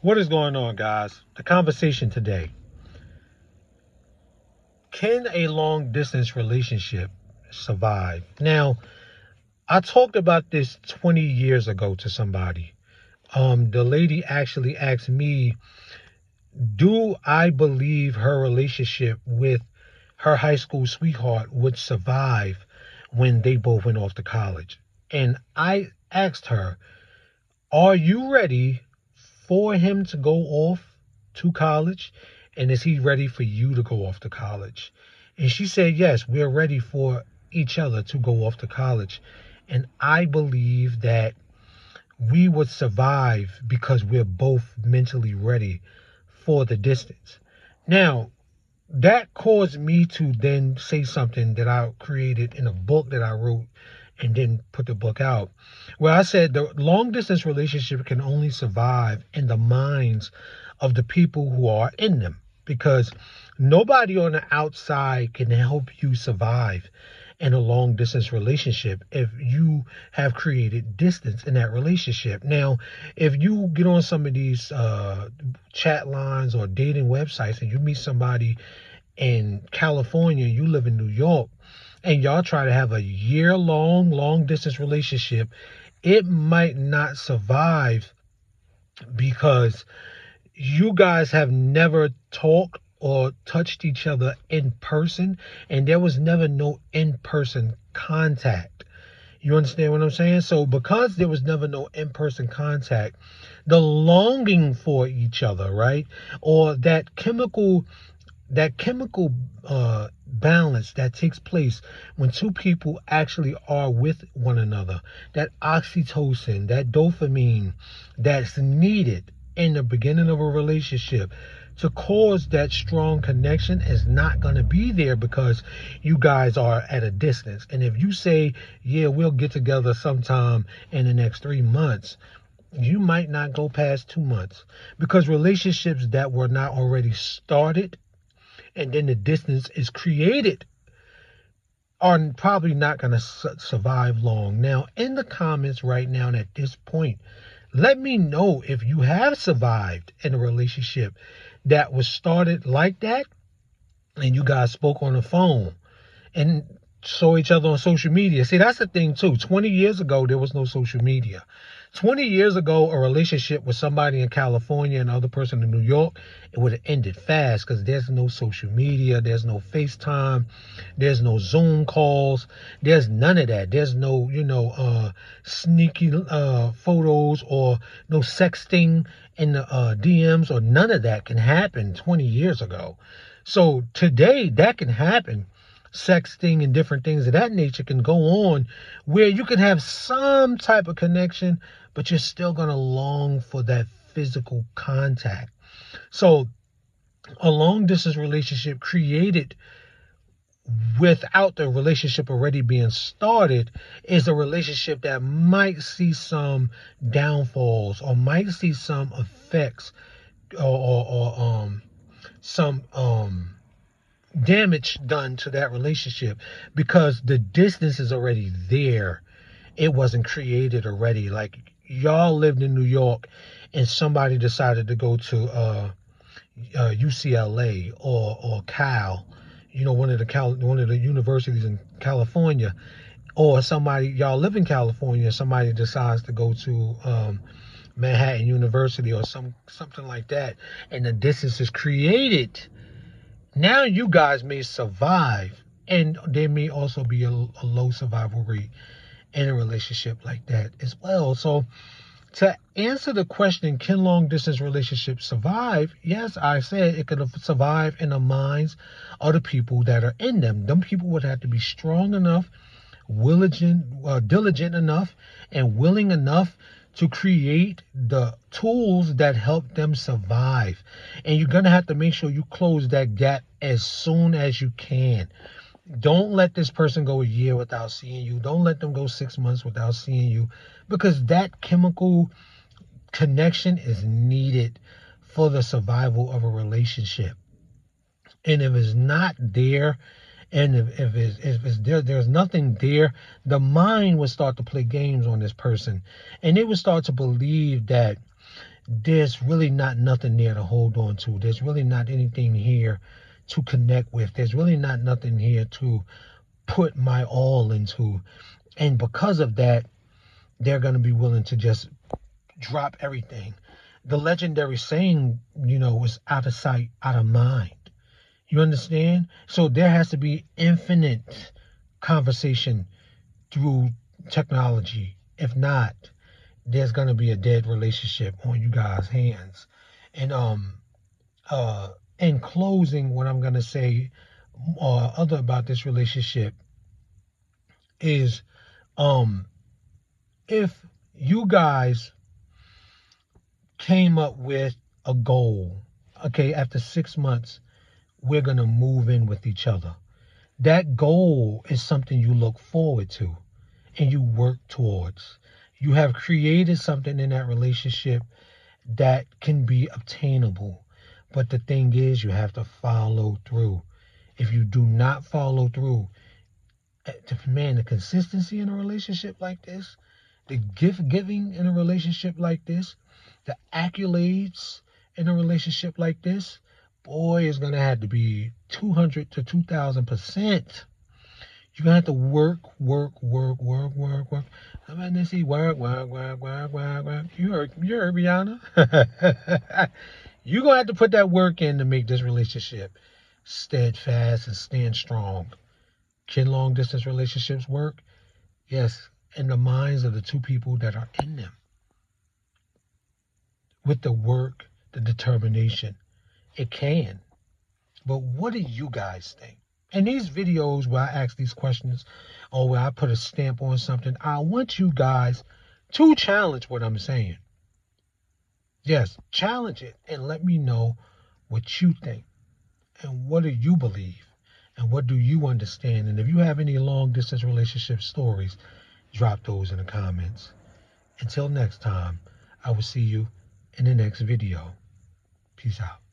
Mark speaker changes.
Speaker 1: What is going on, guys? The conversation today. Can a long distance relationship survive? Now, I talked about this 20 years ago to somebody. The lady actually asked me, do I believe her relationship with her high school sweetheart would survive when they both went off to college? And I asked her, are you ready for him to go off to college? And is he ready for you to go off to college? And she said, yes, we're ready for each other to go off to college. And I believe that we would survive because we're both mentally ready for the distance. Now, that caused me to then say something that I created in a book that I wrote and then put the book out, where I said the long distance relationship can only survive in the minds of the people who are in them, because nobody on the outside can help you survive in a long distance relationship if you have created distance in that relationship. Now, if you get on some of these chat lines or dating websites and you meet somebody in California, you live in New York, and y'all try to have a long distance relationship, it might not survive because you guys have never talked or touched each other in person, and there was never no in person contact. You understand what I'm saying? So, because there was never no in person contact, the longing for each other, right? Or that chemical balance that takes place when two people actually are with one another, that oxytocin, that dopamine that's needed in the beginning of a relationship to cause that strong connection is not going to be there because you guys are at a distance. And if you say, yeah, we'll get together sometime in the next 3 months, you might not go past 2 months, because relationships that were not already started and then the distance is created are probably not going to survive long. Now, in the comments right now and at this point, let me know if you have survived in a relationship that was started like that and you guys spoke on the phone and saw each other on social media. See, that's the thing too. 20 years ago, there was no social media. 20 years ago, a relationship with somebody in California and another person in New York, it would have ended fast because there's no social media, there's no FaceTime, there's no Zoom calls, there's none of that. There's no, sneaky photos or no sexting in the DMs, or none of that can happen 20 years ago. So today, that can happen. Sexting and different things of that nature can go on where you can have some type of connection, but you're still going to long for that physical contact. So a long distance relationship created without the relationship already being started is a relationship that might see some downfalls or might see some effects, or some damage done to that relationship, because the distance is already there. It wasn't created already. Like, y'all lived in New York and somebody decided to go to UCLA or Cal, one of the universities in California, or somebody, y'all live in California, somebody decides to go to Manhattan University or something like that, and the distance is created. Now you guys may survive, and there may also be a low survival rate in a relationship like that as well. So, to answer the question, can long distance relationships survive? Yes, I said it could survive in the minds of the people that are in them. Them people would have to be strong enough, diligent enough, and willing enough to create the tools that help them survive. And you're going to have to make sure you close that gap as soon as you can. Don't let this person go a year without seeing you. Don't let them go 6 months without seeing you, because that chemical connection is needed for the survival of a relationship. And if it's not there, and if there's nothing there, the mind would start to play games on this person, and they would start to believe that there's really not nothing there to hold on to. There's really not anything here to connect with. There's really not nothing here to put my all into. And because of that, they're going to be willing to just drop everything. The legendary saying, is out of sight, out of mind. You understand? So there has to be infinite conversation through technology. If not, there's gonna be a dead relationship on you guys' hands. And in closing, what I'm gonna say other about this relationship is if you guys came up with a goal, okay, after 6 months, we're gonna move in with each other. That goal is something you look forward to and you work towards. You have created something in that relationship that can be obtainable. But the thing is, you have to follow through. If you do not follow through, man, the consistency in a relationship like this, the gift giving in a relationship like this, the accolades in a relationship like this, boy, is going to have to be 200 to 2,000%. You're going to have to work, work, work, work, work, work. I'm going to see work, work, work, work, work, work. You heard Rihanna? You're going to have to put that work in to make this relationship steadfast and stand strong. Can long distance relationships work? Yes, in the minds of the two people that are in them. With the work, the determination, it can. But what do you guys think? In these videos where I ask these questions or where I put a stamp on something, I want you guys to challenge what I'm saying. Yes, challenge it and let me know what you think and what do you believe and what do you understand. And if you have any long distance relationship stories, drop those in the comments. Until next time, I will see you in the next video. Peace out.